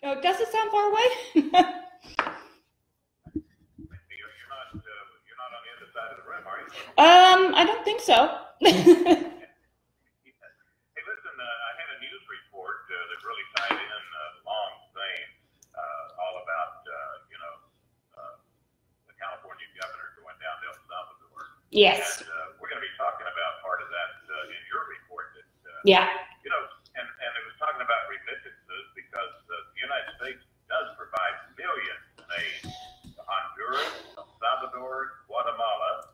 Oh, does it sound far away? You're not on the other side of the room, are you? I don't think so. Hey, listen, I had a news report that really tied in a long thing all about, the California governor going down to El Salvador. Yes. And we're going to be talking about part of that in your report. That, Yeah. And it was talking about remittances because the United States does provide millions in aid to Honduras, El Salvador, Guatemala,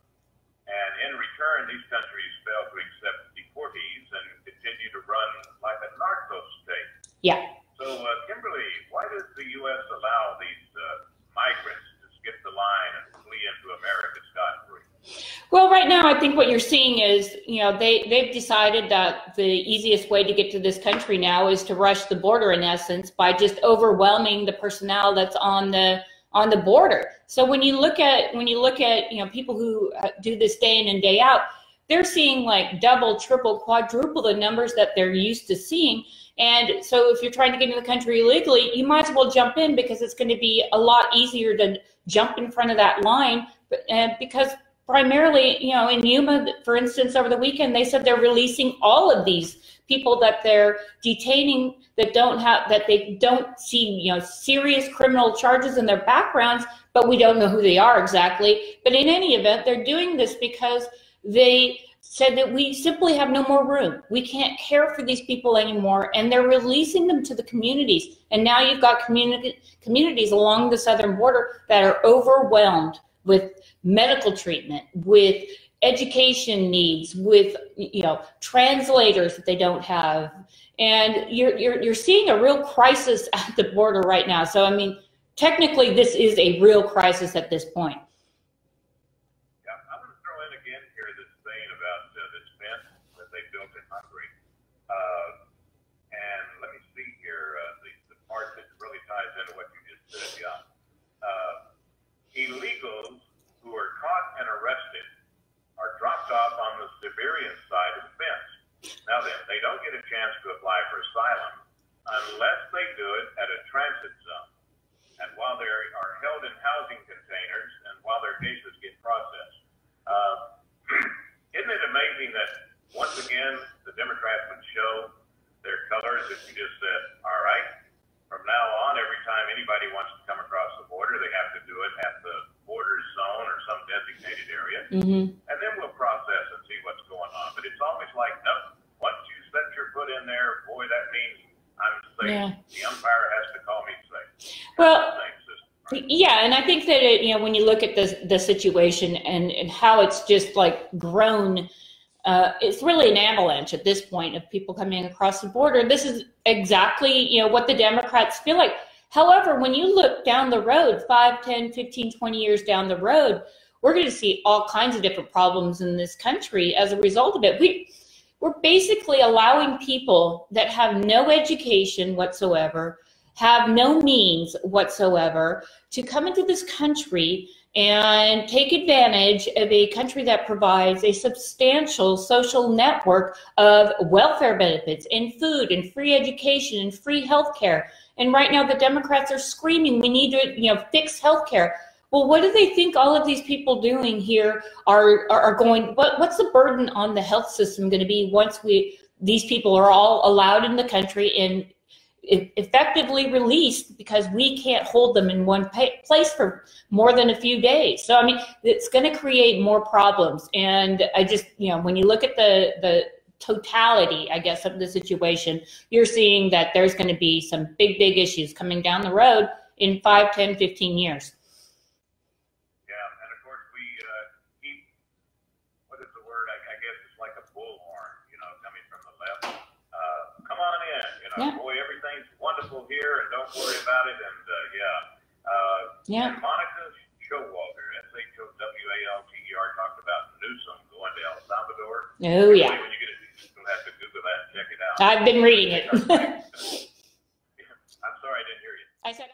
and in return, these countries fail to accept deportees and continue to run like a narco state. Yeah. So, Kimberly, why does the U.S. allow these migrants to skip the line and flee into America scot-free? Well, right now, I think what you're seeing is, they've decided that the easiest way to get to this country now is to rush the border, in essence, by just overwhelming the personnel that's on the border. So when you look at people who do this day in and day out, they're seeing like double, triple, quadruple the numbers that they're used to seeing. And so if you're trying to get into the country illegally, you might as well jump in, because it's going to be a lot easier to jump in front of that line. Because primarily, in Yuma, for instance, over the weekend, they said they're releasing all of these people that they're detaining that they don't see, serious criminal charges in their backgrounds, but we don't know who they are exactly. But in any event, they're doing this because they said that we simply have no more room. We can't care for these people anymore, and they're releasing them to the communities. And now you've got communities along the southern border that are overwhelmed with medical treatment, with education needs, with translators that they don't have, and you're seeing a real crisis at the border right now. So I mean, technically, this is a real crisis at this point. Yeah, I'm going to throw in again here this thing about this fence that they built in Hungary, and let me see here the part that really ties into what you just said. Yeah, illegals who are caught and arrested are dropped off on the Siberian side of the fence. Now then, they don't get a chance to apply for asylum unless they do it at a transit zone, and while they are held in housing containers and while their cases get processed. Isn't it amazing that once again the Democrats would show their colors if you just said, all right, from now on, every time anybody wants to come across the border, they have to do it at the border zone or some designated area, and then we'll process and see what's going on. But it's always like, no, once you set your foot in there, boy, that means I'm safe. Yeah. The umpire has to call me safe. Well, yeah, and I think that when you look at the situation and how it's just like grown, it's really an avalanche at this point of people coming across the border. This is exactly what the Democrats feel like. However, when you look down the road, 5, 10, 15, 20 years down the road, we're going to see all kinds of different problems in this country as a result of it. We're basically allowing people that have no education whatsoever, have no means whatsoever, to come into this country and take advantage of a country that provides a substantial social network of welfare benefits and food and free education and free health care. And right now the Democrats are screaming, we need to fix health care. Well, what do they think all of these people doing here are going, what's the burden on the health system going to be once these people are all allowed in the country and effectively released, because we can't hold them in one place for more than a few days. So, I mean, it's going to create more problems. And I just, when you look at the totality, I guess, of the situation, you're seeing that there's going to be some big issues coming down the road in 5, 10, 15 years. Yeah, and of course we keep, what is the word? I guess it's like a bullhorn, coming from the left. Come on in, Yeah. Boy, everything's wonderful here, and don't worry about it. And Yeah. And Monica Showalter, Showalter, talked about Newsom going to El Salvador. Oh, yeah. When you get it, you'll have to Google that and check it out. I've been reading it. I'm sorry, I didn't hear you. I said.